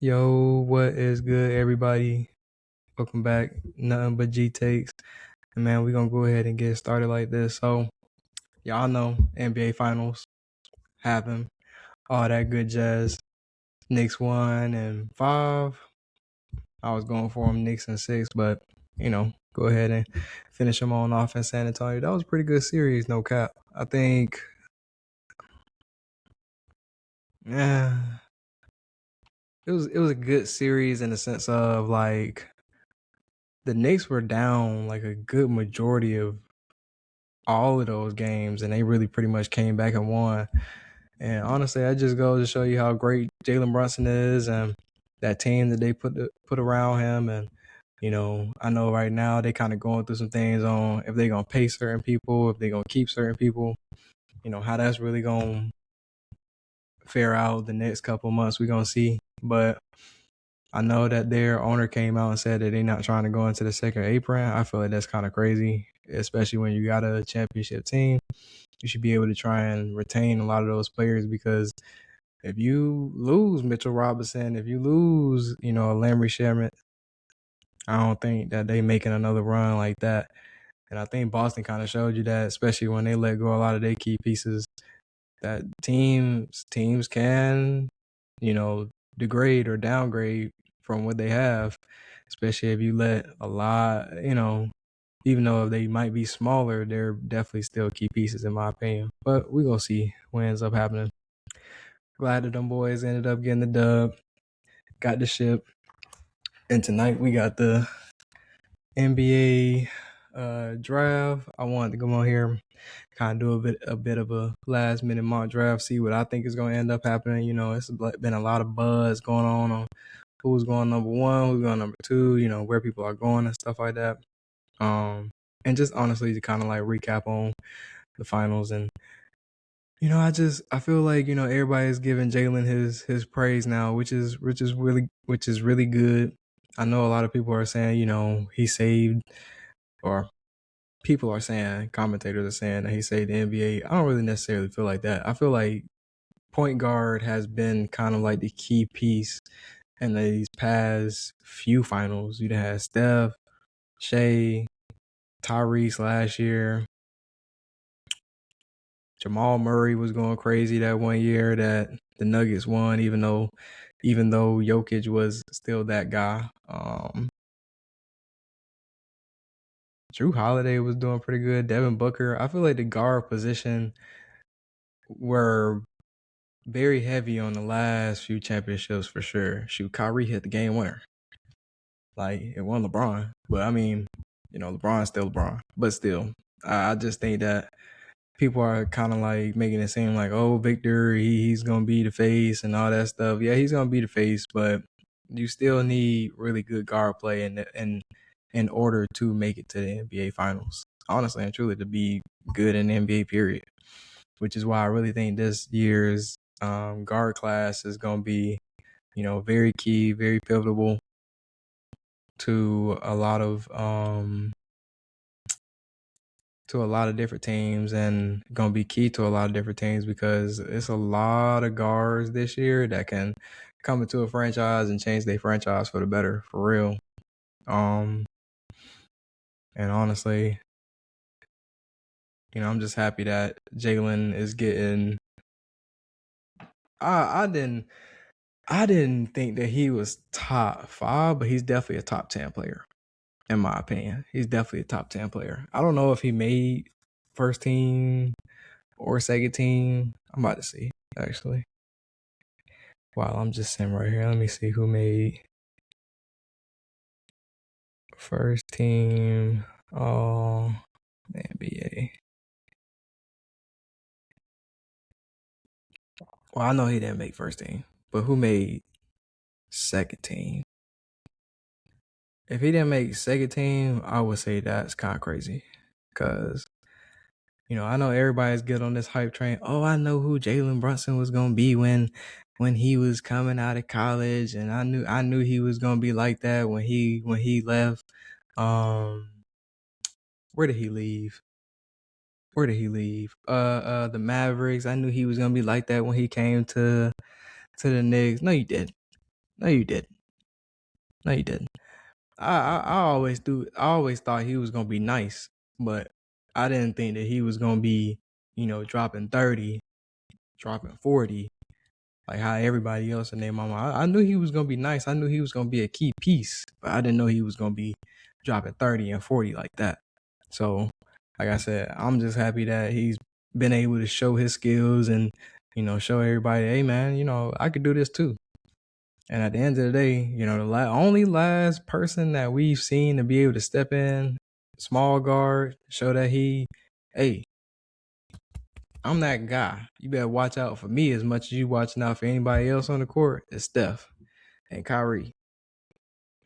Yo, what is good, everybody? Welcome back. Nothing but G takes. And man, we're gonna go ahead and get started like this. So, y'all know NBA Finals happen, all that good jazz. Knicks 1-5. I was going for them Knicks in 6, but go ahead and finish them on off in San Antonio. That was a pretty good series, no cap. I think, yeah, it was a good series in the sense of like the Knicks were down like a good majority of all of those games, and they really pretty much came back and won. And honestly, that just goes to show you how great Jalen Brunson is and that team that they put around him. And I know right now they kind of going through some things on if they're gonna pay certain people, if they're gonna keep certain people. How that's really gonna fare out the next couple of months. We're gonna see, but I know that their owner came out and said that they're not trying to go into the second apron. I feel like that's kind of crazy, especially when you got a championship team. You should be able to try and retain a lot of those players because if you lose Mitchell Robinson, if you lose, a Landry Shamet, I don't think that they making another run like that. And I think Boston kind of showed you that, especially when they let go a lot of their key pieces, that teams can, degrade or downgrade from what they have, especially if you let a lot, even though they might be smaller, they're definitely still key pieces in my opinion. But we're going to see what ends up happening. Glad that them boys ended up getting the dub, got the ship. And tonight we got the NBA draft. I wanted to come on here, kind of do a bit of a last minute mock draft, see what I think is going to end up happening. It's been a lot of buzz going on who's going number one, who's going number two, where people are going and stuff like that. And just honestly to kind of like recap on the finals. And I feel like everybody's giving Jalen his praise now, which is really good. I know a lot of people are saying he saved, or people are saying, commentators are saying that he saved the NBA. I don't really necessarily feel like that. I feel like point guard has been kind of like the key piece in these past few finals. You had Steph, Shea, Tyrese last year. Jamal Murray was going crazy that one year that the Nuggets won, even though Jokic was still that guy. Drew Holiday was doing pretty good. Devin Booker. I feel like the guard position were very heavy on the last few championships for sure. Shoot, Kyrie hit the game winner. Like, it wasn't LeBron. But I mean, LeBron's still LeBron. But still, I just think that people are kind of like making it seem like, oh, Victor, he's going to be the face and all that stuff. Yeah, he's going to be the face, but you still need really good guard play in order to make it to the NBA Finals. Honestly and truly, to be good in the NBA period, which is why I really think this year's guard class is going to be, very key, very pivotal to a lot of different teams, and gonna be key to a lot of different teams because it's a lot of guards this year that can come into a franchise and change their franchise for the better, for real. And honestly, I'm just happy that Jalen is getting. I didn't think that he was top 5, but he's definitely a top 10 player. In my opinion, he's definitely a top 10 player. I don't know if he made first team or second team. I'm about to see, actually. Wow, I'm just sitting right here. Let me see who made first team all NBA. Well, I know he didn't make first team, but who made second team? If he didn't make second team, I would say that's kind of crazy. Because, I know everybody's good on this hype train. Oh, I know who Jalen Brunson was going to be when he was coming out of college. And I knew he was going to be like that when he left. Where did he leave? The Mavericks. I knew he was going to be like that when he came to the Knicks. No, you didn't. No, you didn't. No, you didn't. I always thought he was gonna be nice, but I didn't think that he was gonna be, dropping 30, dropping 40, like how everybody else in their mama. I knew he was gonna be nice. I knew he was gonna be a key piece, but I didn't know he was gonna be dropping 30 and 40 like that. So, like I said, I'm just happy that he's been able to show his skills and, show everybody, hey man, I could do this too. And at the end of the day, the only last person that we've seen to be able to step in, small guard, show that hey, I'm that guy. You better watch out for me as much as you watching out for anybody else on the court. It's Steph and Kyrie.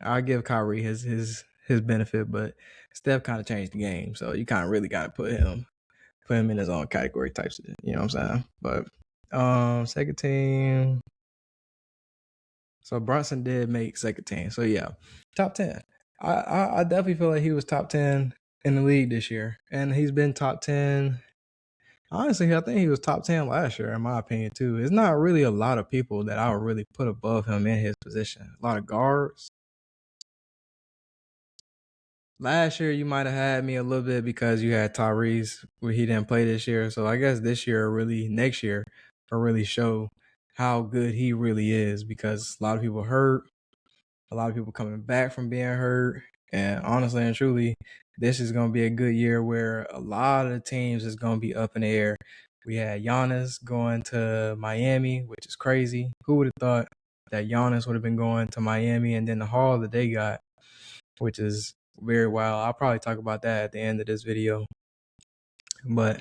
I'll give Kyrie his benefit, but Steph kind of changed the game, so you kind of really got to put him in his own category types. You know what I'm saying? But second team. So Brunson did make second team. So yeah, top 10. I definitely feel like he was top 10 in the league this year, and he's been top 10. Honestly, I think he was top 10 last year, in my opinion, too. It's not really a lot of people that I would really put above him in his position. A lot of guards. Last year, you might have had me a little bit because you had Tyrese, where he didn't play this year. So I guess this year, next year, will really show how good he really is, because a lot of people hurt, a lot of people coming back from being hurt. And honestly and truly, this is going to be a good year where a lot of the teams is going to be up in the air. We had Giannis going to Miami, which is crazy. Who would have thought that Giannis would have been going to Miami, and then the haul that they got, which is very wild. I'll probably talk about that at the end of this video. But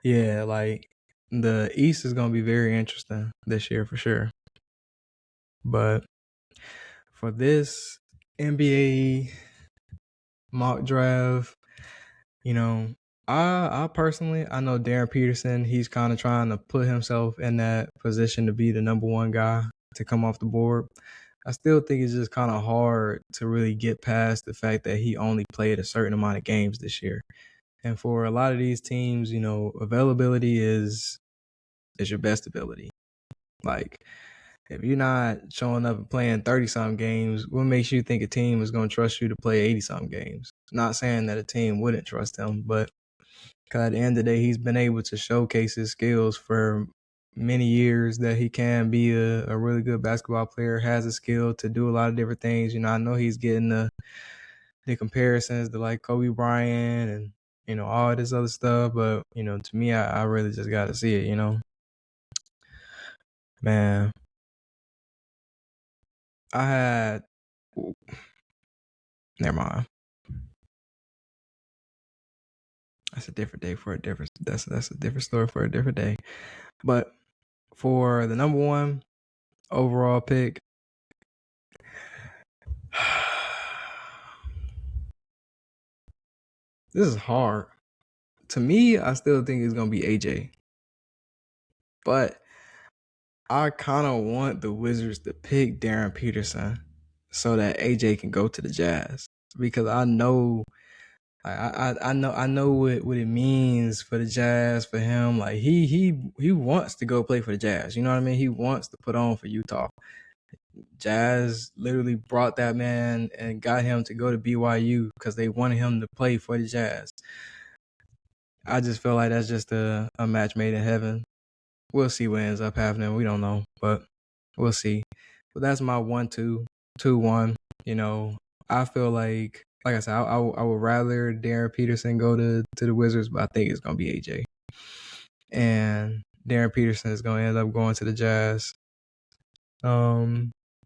yeah, like the East is going to be very interesting this year for sure. But for this NBA mock draft, I personally, I know Darryn Peterson, he's kind of trying to put himself in that position to be the number one guy to come off the board. I still think it's just kind of hard to really get past the fact that he only played a certain amount of games this year. And for a lot of these teams, availability is your best ability. Like, if you're not showing up and playing 30-something games, what makes you think a team is going to trust you to play 80-something games? Not saying that a team wouldn't trust him, but because at the end of the day, he's been able to showcase his skills for many years, that he can be a really good basketball player, has a skill to do a lot of different things. I know he's getting the comparisons to like Kobe Bryant and, all this other stuff. But, to me, I really just got to see it, Man. I had... Never mind. That's a different day for a different... That's a different story for a different day. But for the number one overall pick, this is hard. To me, I still think it's going to be AJ. But I kind of want the Wizards to pick Darryn Peterson so that AJ can go to the Jazz, because I know, I know what it means for the Jazz, for him. Like he wants to go play for the Jazz. You know what I mean? He wants to put on for Utah. Jazz literally brought that man and got him to go to BYU because they wanted him to play for the Jazz. I just feel like that's just a match made in heaven. We'll see what ends up happening. We don't know, but we'll see. But that's my 1-2, 2-1. I feel like I said, I would rather Darryn Peterson go to the Wizards, but I think it's going to be AJ. And Darryn Peterson is going to end up going to the Jazz.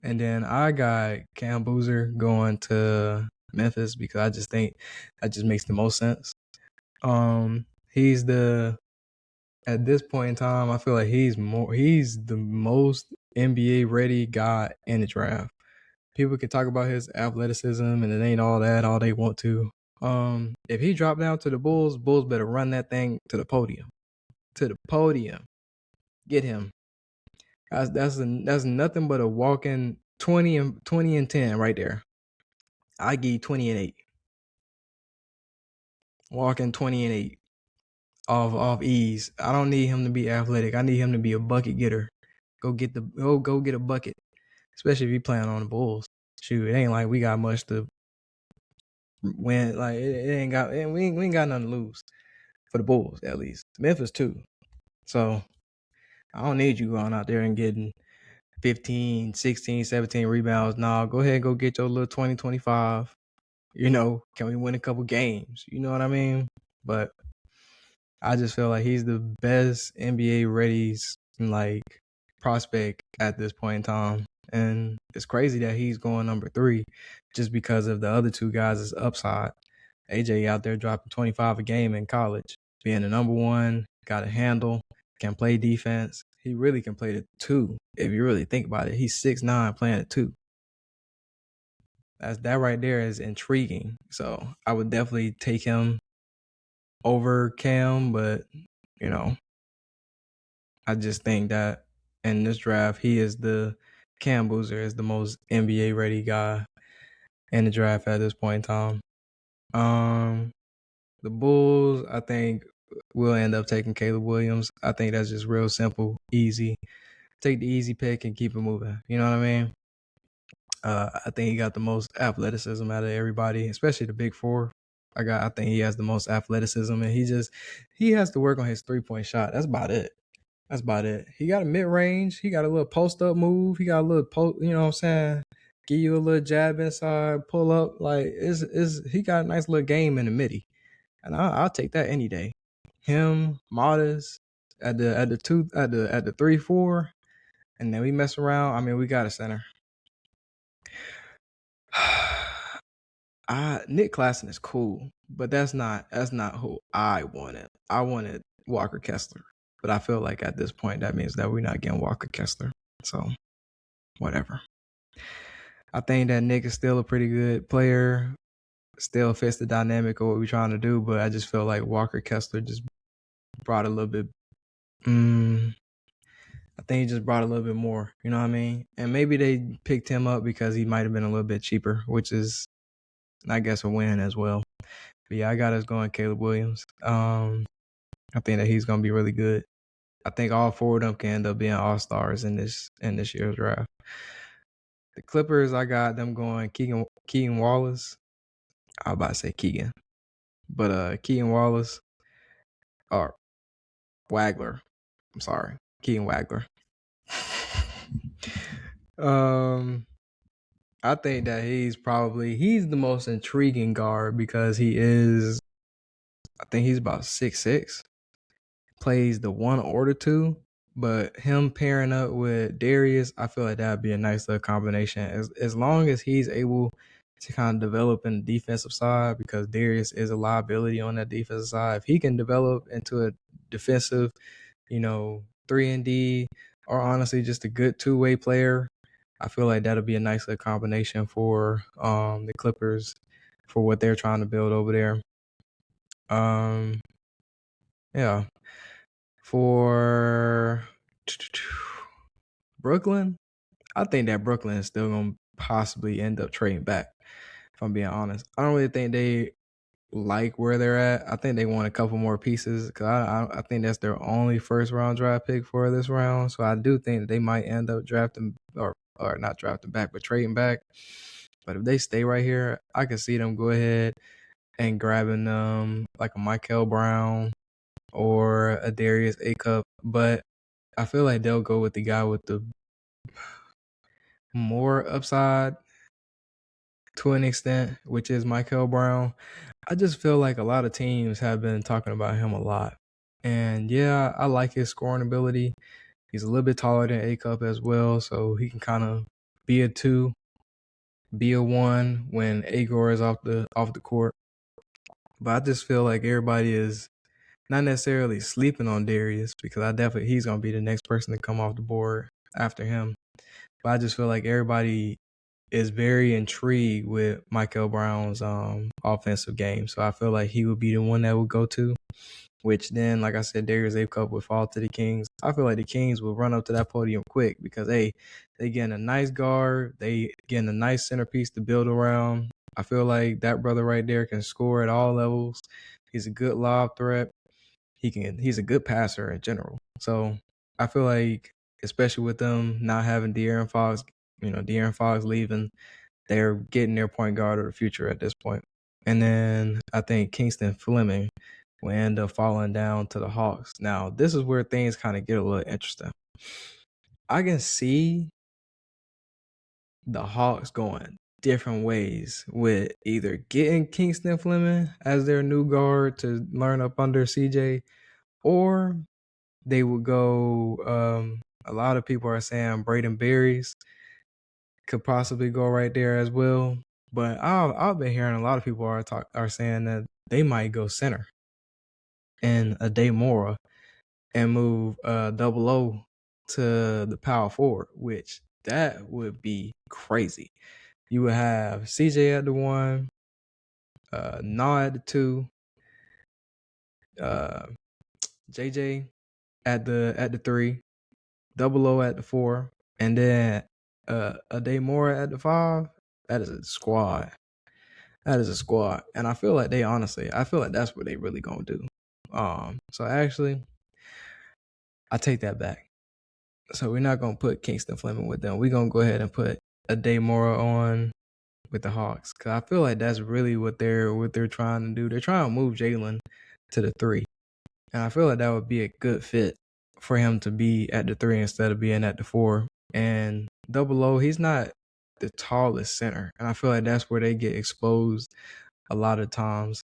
And then I got Cam Boozer going to Memphis because I just think that just makes the most sense. He's at this point in time, I feel like he's the most NBA ready guy in the draft. People can talk about his athleticism and it ain't all that, all they want to. If he dropped down to the Bulls better run that thing to the podium. To the podium. Get him. That's nothing but a walking 20 and 10 right there. I give you 20 and 8. Walking 20 and 8 off ease. I don't need him to be athletic. I need him to be a bucket getter. Go get a bucket. especially if you playing on the Bulls. Shoot, it ain't like we got much to win. Like it ain't got, we ain't got nothing to lose for the Bulls at least. Memphis too. So I don't need you going out there and getting 15, 16, 17 rebounds. Nah, go ahead and go get your little 20, 25. Can we win a couple games? You know what I mean? But I just feel like he's the best NBA ready like prospect at this point in time. And it's crazy that he's going number 3 just because of the other two guys' upside. AJ out there dropping 25 a game in college, being the number 1, got a handle, can play defense. He really can play the 2 if you really think about it. He's 6'9", playing the 2. That right there is intriguing. So I would definitely take him over Cam, but I just think that in this draft, Cam Boozer is the most NBA ready guy in the draft at this point in time. The Bulls, I think, will end up taking Caleb Williams. I think that's just real simple, easy. Take the easy pick and keep it moving. You know what I mean? I think he got the most athleticism out of everybody, especially the big 4. I think he has the most athleticism, and he has to work on his 3-point shot. That's about it. He got a mid-range. He got a little post-up move. He got a little you know what I'm saying? Give you a little jab inside, pull up. Like he got a nice little game in the midi, and I'll take that any day. Him, Modest at the 3-4, and then we mess around. I mean, we got a center. Nick Claxton is cool, but that's not who I wanted. I wanted Walker Kessler, but I feel like at this point that means that we're not getting Walker Kessler. So, whatever. I think that Nick is still a pretty good player, still fits the dynamic of what we're trying to do, but I just feel like Walker Kessler just brought a little bit. I think he just brought a little bit more. You know what I mean? And maybe they picked him up because he might have been a little bit cheaper, which is, I guess, a win as well. But yeah, I got us going Caleb Williams. I think that he's gonna be really good. I think all 4 of them can end up being all-stars in this year's draft. The Clippers, I got them going Keegan Wallace. I was about to say Keegan. But Keegan Wallace or Wagler. I'm sorry. Keegan Wagler. I think that he's the most intriguing guard because I think he's about 6'6", plays the 1 or the 2, but him pairing up with Darius, I feel like that'd be a nice little combination as long as he's able to kind of develop in the defensive side, because Darius is a liability on that defensive side. If he can develop into a defensive, 3-and-D, or honestly just a good 2-way player, I feel like that'll be a nice little combination for the Clippers for what they're trying to build over there. Yeah. For Brooklyn, I think that Brooklyn is still going to possibly end up trading back, if I'm being honest. I don't really think they like where they're at. I think they want a couple more pieces because I think that's their only first-round draft pick for this round. So I do think that they might end up drafting or not drafting back, but trading back. But if they stay right here, I can see them go ahead and grabbing like a Michael Brown or a Darius A-Cup. But I feel like they'll go with the guy with the more upside to an extent, which is Michael Brown. I just feel like a lot of teams have been talking about him a lot. And yeah, I like his scoring ability. He's a little bit taller than A-Cup as well, so he can kind of be a 2, be a 1 when Agor is off the court. But I just feel like everybody is not necessarily sleeping on Darius, because he's going to be the next person to come off the board after him. But I just feel like everybody is very intrigued with Michael Brown's offensive game. So I feel like he would be the one that would go to, which then, like I said, Darius A-Cup would fall to the Kings. I feel like the Kings will run up to that podium quick because, hey, they getting a nice guard. They getting a nice centerpiece to build around. I feel like that brother right there can score at all levels. He's a good lob threat. He's a good passer in general. So I feel like, especially with them not having De'Aaron Fox De'Aaron Fox leaving, they're getting their point guard of the future at this point. And then I think Kingston Fleming will end up falling down to the Hawks. Now, this is where things kind of get a little interesting. I can see the Hawks going different ways with either getting Kingston Fleming as their new guard to learn up under CJ, or they would go. A lot of people are saying Braden Berries could possibly go right there as well. But I've been hearing a lot of people are saying that they might go center and a day more and move double O to the power forward, which that would be crazy. You would have CJ at the 1, Nah at the 2, JJ at the 3, double O at the 4, and then a day more at the 5. That is a squad. That is a squad. And I feel like I feel like that's what they really gonna do. So actually, I take that back. So we're not gonna put Kingston Fleming with them. We're gonna go ahead and put a day more on with the Hawks, because I feel like that's really what they're trying to do. They're trying to move Jalen to the 3, and I feel like that would be a good fit for him to be at the 3 instead of being at the 4. And double O, he's not the tallest center, and I feel like that's where they get exposed a lot of times,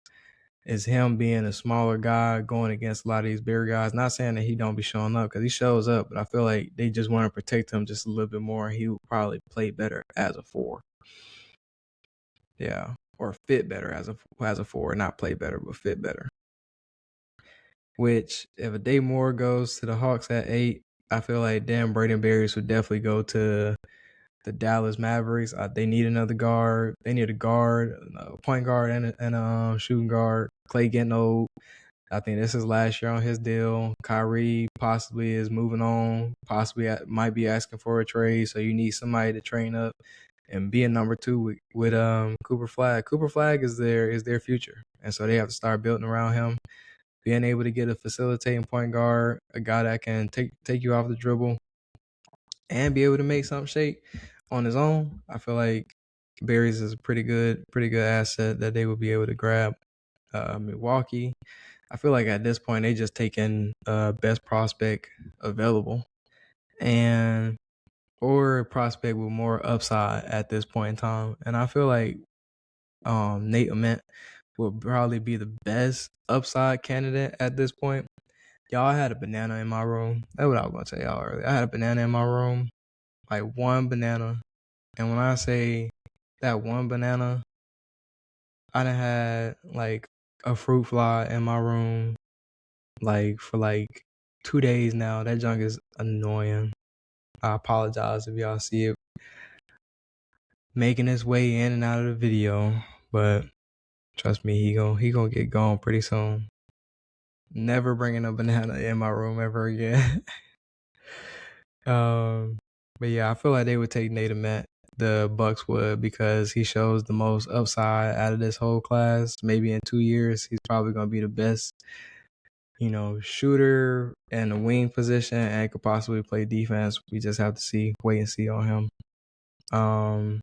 is him being a smaller guy going against a lot of these bigger guys. Not saying that he don't be showing up, because he shows up, but I feel like they just want to protect him just a little bit more. He would probably play better as a 4. Yeah, or fit better as a 4, not play better, but fit better. Which, if a day more goes to the Hawks at 8, I feel like Braden Berries would definitely go to the Dallas Mavericks. They need another guard. They need a guard, a point guard, and a shooting guard. Clay getting old. I think this is last year on his deal. Kyrie possibly is moving on. Possibly might be asking for a trade. So you need somebody to train up and be a number 2 with Cooper Flag. Cooper Flag is their future, and so they have to start building around him. Being able to get a facilitating point guard, a guy that can take you off the dribble and be able to make something shake on his own. I feel like Berries is a pretty good asset that they would be able to grab. Milwaukee, I feel like at this point they just taking best prospect available, and or a prospect with more upside at this point in time. And I feel like Nate Ament will probably be the best upside candidate at this point. Y'all, I had a banana in my room. That's what I was gonna tell y'all earlier. I had a banana in my room, like one banana. And when I say that one banana, I done had like a fruit fly in my room like for like 2 days now. That junk is annoying. I apologize if y'all see it making its way in and out of the video, but trust me, he gonna get gone pretty soon. Never bringing a banana in my room ever again. But yeah, I feel like they would take Nate Ament, the Bucks would, because he shows the most upside out of this whole class. Maybe in 2 years, he's probably gonna be the best, shooter in the wing position and could possibly play defense. We just have to wait and see on him.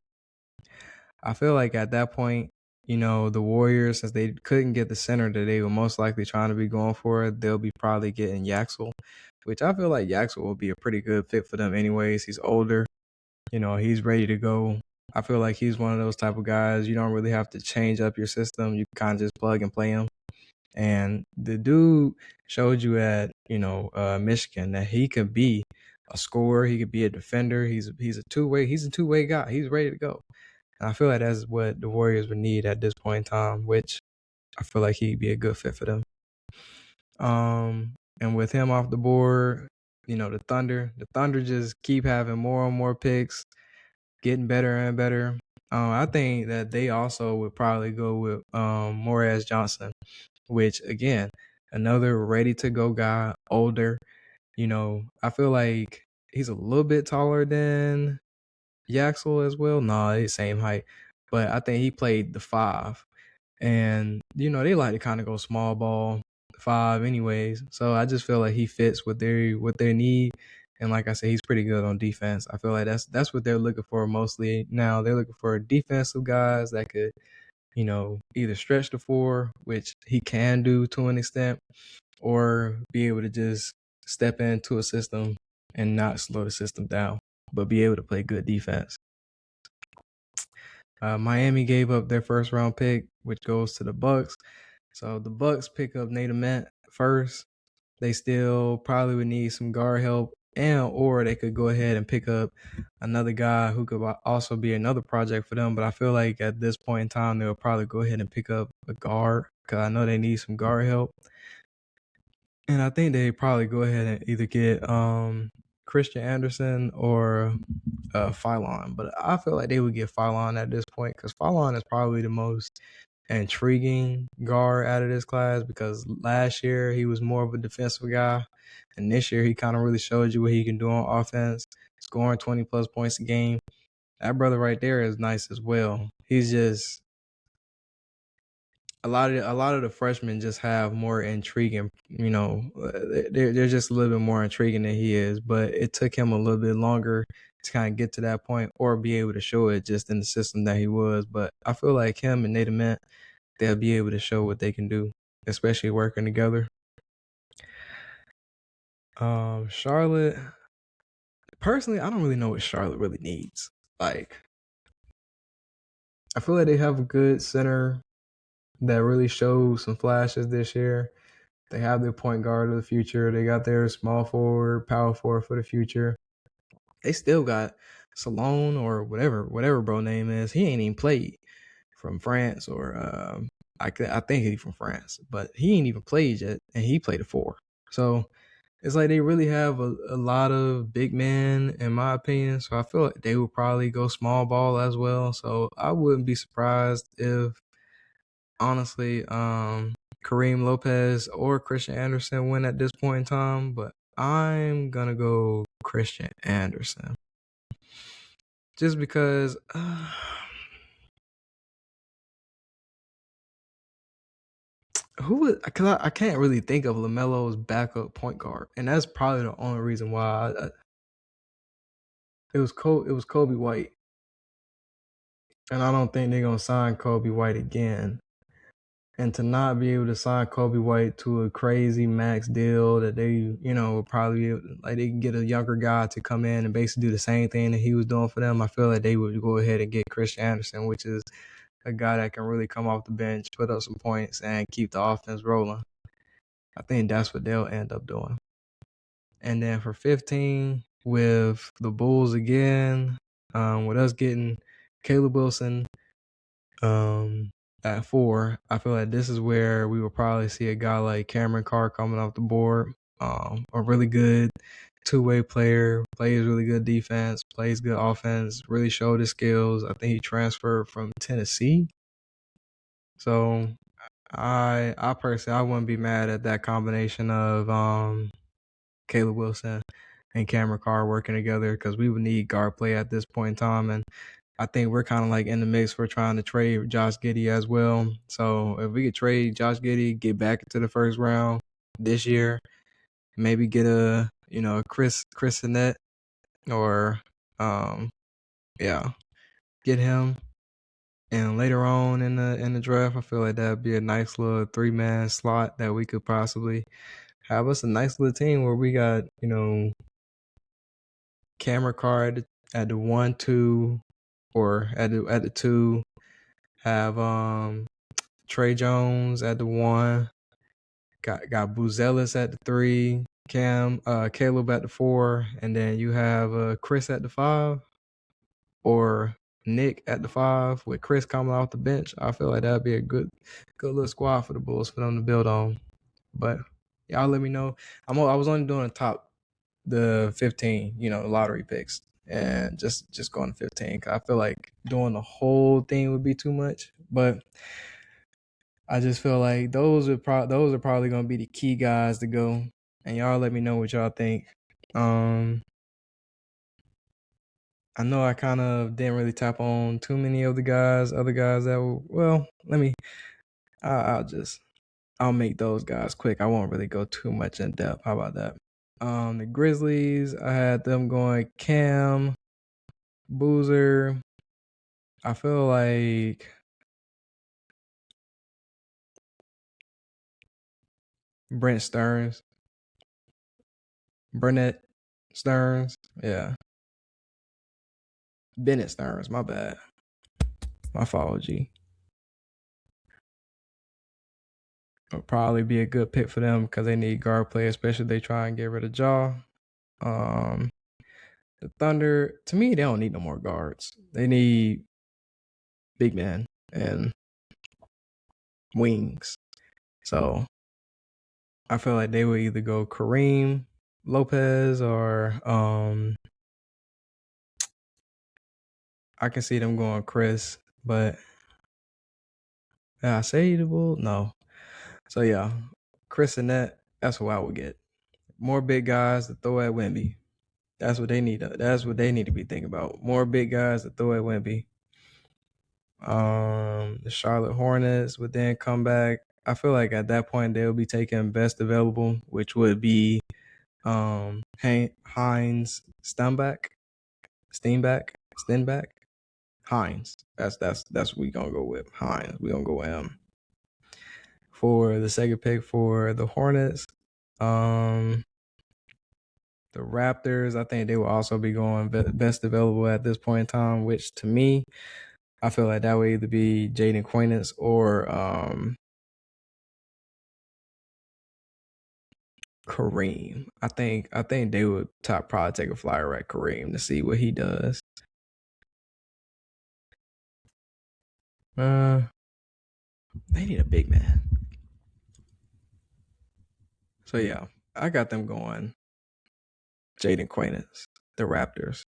I feel like at that point, the Warriors, since they couldn't get the center that they were most likely trying to be going for, they'll be probably getting Yaxel, which I feel like Yaxel will be a pretty good fit for them anyways. He's older. He's ready to go. I feel like he's one of those type of guys. You don't really have to change up your system. You can kind of just plug and play him. And the dude showed you at, Michigan that he could be a scorer. He could be a defender. He's a two-way guy. He's ready to go. And I feel like that's what the Warriors would need at this point in time, which I feel like he'd be a good fit for them. And with him off the board, the Thunder just keep having more and more picks, getting better and better. I think that they also would probably go with Morez Johnson, which again, another ready to go guy, older. I feel like he's a little bit taller than Yaxel as well. No, they same height, but I think he played the 5, and they like to kind of go small ball 5 anyways. So I just feel like he fits what they need, And like I said, he's pretty good on defense. I feel like that's what they're looking for mostly now. They're looking for defensive guys that could, either stretch the floor, which he can do to an extent, or be able to just step into a system and not slow the system down, but be able to play good defense. Miami gave up their first round pick, which goes to the Bucks. So the Bucks pick up Nate Ament first. They still probably would need some guard help, or they could go ahead and pick up another guy who could also be another project for them. But I feel like at this point in time, they'll probably go ahead and pick up a guard because I know they need some guard help. And I think they probably go ahead and either get Christian Anderson or Phylon. But I feel like they would get Phylon at this point because Phylon is probably the most intriguing guard out of this class because last year he was more of a defensive guy. And this year he kind of really showed you what he can do on offense, scoring 20 plus points a game. That brother right there is nice as well. He's just a lot of the freshmen just have more intriguing, they're just a little bit more intriguing than he is. But it took him a little bit longer to kind of get to that point or be able to show it just in the system that he was. But I feel like him and Nate Ament, they'll be able to show what they can do, especially working together. Charlotte, personally, I don't really know what Charlotte really needs. Like, I feel like they have a good center that really showed some flashes this year. They have their point guard of the future. They got their small forward, power forward for the future. They still got Salone or whatever bro name is. He ain't even played from France or I think he's from France, but he ain't even played yet, and he played a 4. So it's like they really have a lot of big men, in my opinion. So I feel like they would probably go small ball as well. So I wouldn't be surprised if, honestly, Kareem Lopez or Christian Anderson win at this point in time. But I'm gonna go Christian Anderson just because. Because I can't really think of LaMelo's backup point guard, and that's probably the only reason why. It was Kobe White, and I don't think they're gonna sign Kobe White again. And to not be able to sign Kobe White to a crazy max deal that they, probably like they can get a younger guy to come in and basically do the same thing that he was doing for them. I feel like they would go ahead and get Christian Anderson, which is a guy that can really come off the bench, put up some points, and keep the offense rolling. I think that's what they'll end up doing. And then for 15, with the Bulls again, with us getting Caleb Wilson at 4, I feel like this is where we will probably see a guy like Cameron Carr coming off the board. A really good two-way player, plays really good defense, plays good offense, really showed his skills. I think he transferred from Tennessee. So I personally, I wouldn't be mad at that combination of Caleb Wilson and Cameron Carr working together because we would need guard play at this point in time. And I think we're kind of like in the mix for trying to trade Josh Giddey as well. So if we could trade Josh Giddey, get back into the first round this year, maybe get a Chris Sinet or get him. And later on in the draft, I feel like that'd be a nice little 3-man slot that we could possibly have us a nice little team where we got Cameron Carr at the 1, 2, or at the 2. Have Trey Jones at the 1. Got Buzelis at the 3. Caleb at the 4, and then you have Chris at the 5, or Nick at the 5 with Chris coming off the bench. I feel like that'd be a good little squad for the Bulls for them to build on. But y'all let me know. I was only doing the 15, lottery picks, and just going to 15 because I feel like doing the whole thing would be too much. But I just feel like those are probably going to be the key guys to go, and y'all let me know what y'all think. I know I kind of didn't really tap on too many of other guys that were, well, I'll make those guys quick. I won't really go too much in depth. How about that? The Grizzlies, I had them going Cam, Boozer. I feel like Brent Stearns, Burnett Stearns. Yeah. Bennett Stearns, my bad. My fault, G. It'll probably be a good pick for them because they need guard play, especially if they try and get rid of Jaw. Um, the Thunder, to me, they don't need no more guards. They need big men and wings. So I feel like they would either go Kareem Lopez or I can see them going Chris, but I say no. So yeah, Chris and that's what I would get. More big guys to throw at Wemby. That's what they need. That's what they need to be thinking about. More big guys to throw at Wemby. The Charlotte Hornets would then come back. I feel like at that point they'll be taking best available, which would be Hines Steinbeck. Hines. That's what we gonna go with. Hines. We gonna go with him. For the second pick for the Hornets. The Raptors, I think they will also be going best available at this point in time, which to me, I feel like that would either be Jaden Quainance or Kareem. I think they would probably take a flyer at Kareem to see what he does. They need a big man. So yeah, I got them going. Jaden Quainance, the Raptors.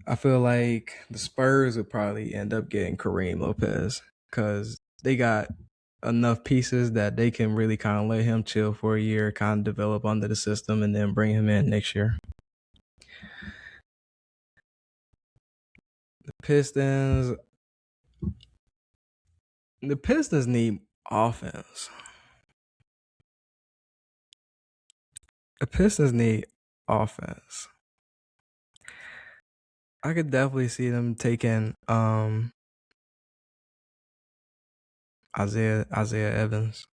I feel like the Spurs would probably end up getting Kareem Lopez because they got enough pieces that they can really kind of let him chill for a year, kind of develop under the system, and then bring him in next year. The Pistons need offense. The Pistons need offense. I could definitely see them taking Isaiah Evans.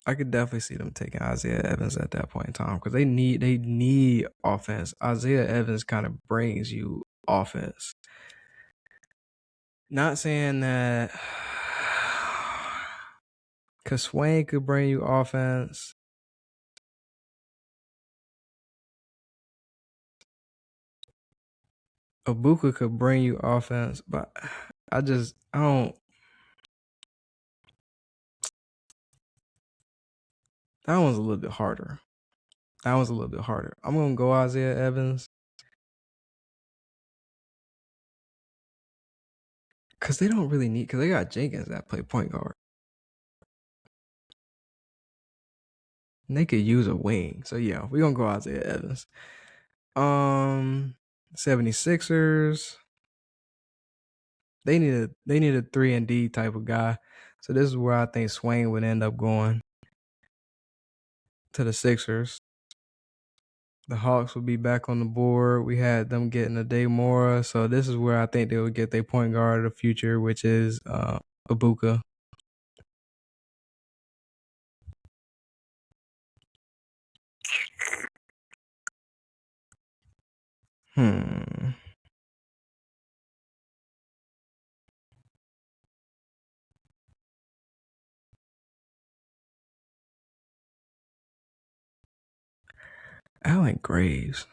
I could definitely see them taking Isaiah Evans at that point in time because they need offense. Isaiah Evans kind of brings you offense. Not saying that because Swain could bring you offense. Ibuka could bring you offense, but I don't. That one's a little bit harder. I'm going to go Isaiah Evans. Because they don't really need, because they got Jenkins that play point guard. And they could use a wing. So yeah, we're going to go Isaiah Evans. 76ers. They need a 3-and-D type of guy. So this is where I think Swain would end up going to the Sixers. The Hawks would be back on the board. We had them getting a day more. So this is where I think they would get their point guard of the future, which is Ibuka. Allen Graves.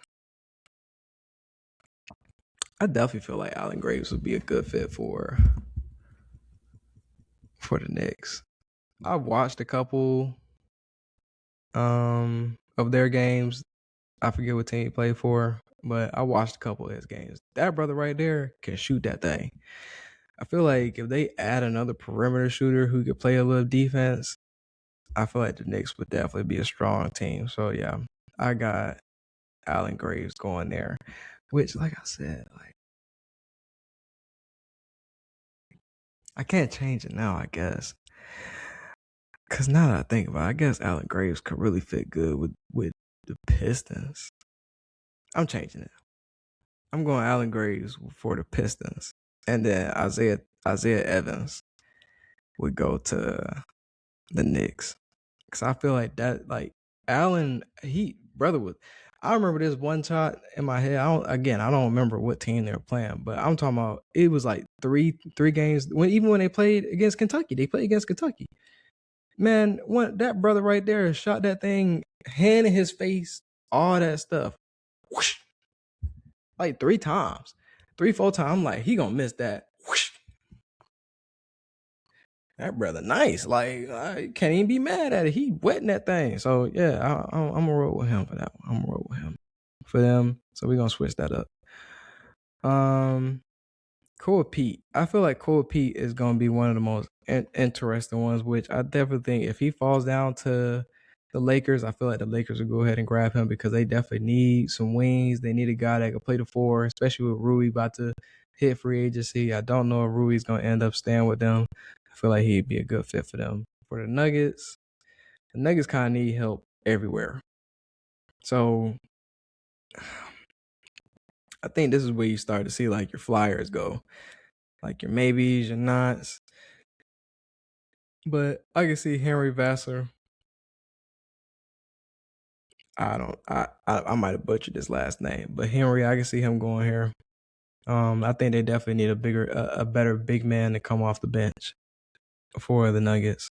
I definitely feel like Allen Graves would be a good fit for the Knicks. I watched a couple of their games. I forget what team he played for, but I watched a couple of his games. That brother right there can shoot that thing. I feel like if they add another perimeter shooter who could play a little defense, I feel like the Knicks would definitely be a strong team. So yeah, I got Allen Graves going there, which, like I said, like I can't change it now, I guess. Because now that I think about it, I guess Allen Graves could really fit good with The Pistons. I'm changing it. I'm going Allen Graves for the Pistons, and then Isaiah Evans would go to the Knicks. Cause I feel like that, like Allen, he brother was. I remember this one shot in my head. I don't remember what team they were playing, but I'm talking about it was like three games. Even when they played against Kentucky, they played against Kentucky. Man, that brother right there shot that thing, hand in his face, all that stuff, whoosh, like 3 times, 3-4 times. I'm like, he gonna miss that. Whoosh. That brother nice. Like, I can't even be mad at it. He wetting that thing. So yeah, I'm gonna roll with him for that one. I'm gonna roll with him for them. So we're gonna switch that up. Cool Pete. I feel like Cool Pete is gonna be one of the most interesting ones. Which I definitely think if he falls down to the Lakers, I feel like the Lakers will go ahead and grab him because they definitely need some wings. They need a guy that can play the 4, especially with Rui about to hit free agency. I don't know if Rui's gonna end up staying with them. I feel like he'd be a good fit for them. For the Nuggets kind of need help everywhere. So I think this is where you start to see like your flyers go, like your maybes, your nots. But I can see Henry Vassar. I might have butchered his last name, but Henry, I can see him going here. I think they definitely need a better big man to come off the bench for the Nuggets.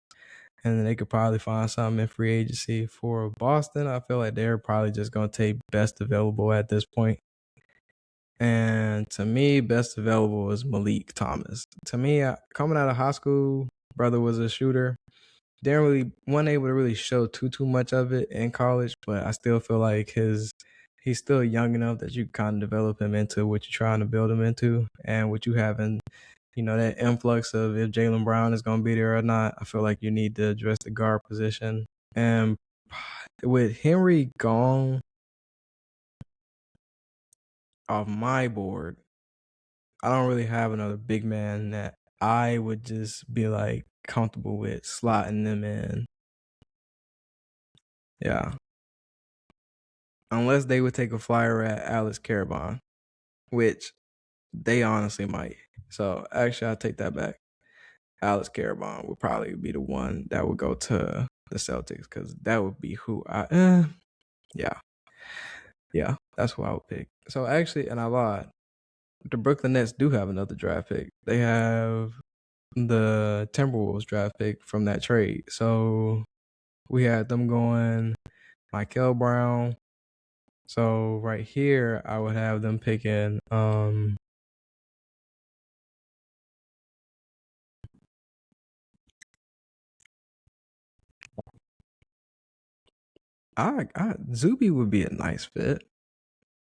And then they could probably find something in free agency. For Boston, I feel like they're probably just going to take best available at this point. And to me, best available is Malik Thomas. To me, coming out of high school, brother was a shooter. Wasn't able to really show too much of it in college, but I still feel like he's still young enough that you can kind of develop him into what you're trying to build him into, and what you have in, that influx of if Jalen Brown is going to be there or not. I feel like you need to address the guard position, and with Henry gone off my board, I don't really have another big man that I would just be like comfortable with slotting them in. Yeah. Unless they would take a flyer at Alex Carabon, which they honestly might. So actually, I'll take that back. Alex Carabon would probably be the one that would go to the Celtics because that would be who yeah, that's who I would pick. So actually, and I lied, the Brooklyn Nets do have another draft pick. They have the Timberwolves draft pick from that trade. So we had them going Michael Brown. So right here, I would have them picking Zuby would be a nice fit.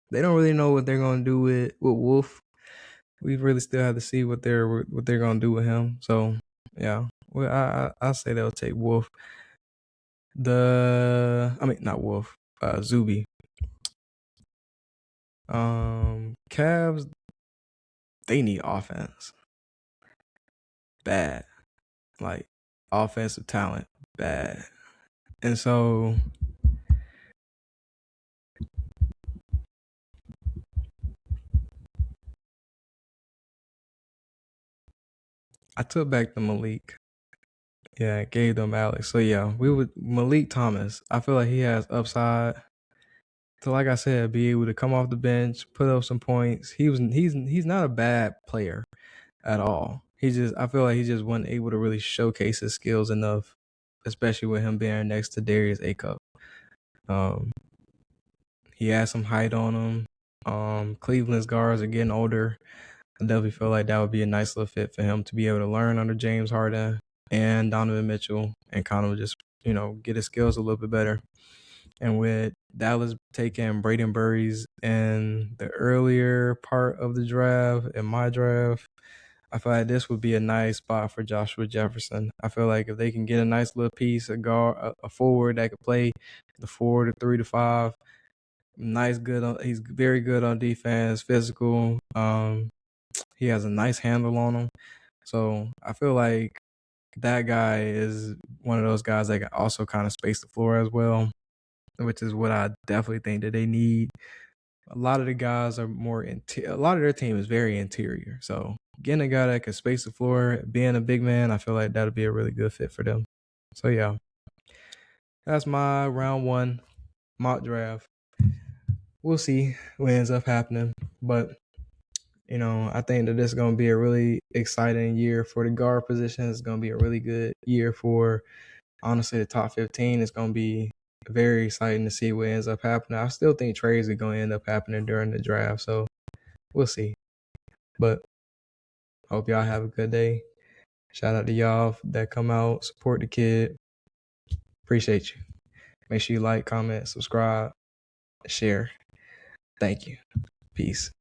They don't really know what they're gonna do with Wolf. We really still have to see what they're gonna do with him. So yeah, well, I say they'll take Wolf. Not Wolf. Zuby. Cavs. They need offense. Bad. Like offensive talent. Bad. And so I took back the Malik. Yeah, gave them Alex. So yeah, we would Malik Thomas. I feel like he has upside to, like I said, be able to come off the bench, put up some points. He's not a bad player at all. I feel like he just wasn't able to really showcase his skills enough, especially with him being next to Darius Acup. He has some height on him. Cleveland's guards are getting older. I definitely feel like that would be a nice little fit for him to be able to learn under James Harden and Donovan Mitchell and kind of just, get his skills a little bit better. And with Dallas taking Braden Burries in the earlier part of the draft, in my draft, I feel like this would be a nice spot for Joshua Jefferson. I feel like if they can get a nice little piece, a forward that could play the 4 to 3 to 5, he's very good on defense, physical. He has a nice handle on him. So I feel like that guy is one of those guys that can also kind of space the floor as well. which is what I definitely think that they need. A lot of the guys are more a lot of their team is very interior. So getting a guy that can space the floor, being a big man, I feel like that'll be a really good fit for them. So yeah, that's my round 1 mock draft. We'll see what ends up happening, but I think that this is going to be a really exciting year for the guard position. It's going to be a really good year for, honestly, the top 15. It's going to be very exciting to see what ends up happening. I still think trades are going to end up happening during the draft, so we'll see. But hope y'all have a good day. Shout out to y'all that come out, support the kid. Appreciate you. Make sure you like, comment, subscribe, share. Thank you. Peace.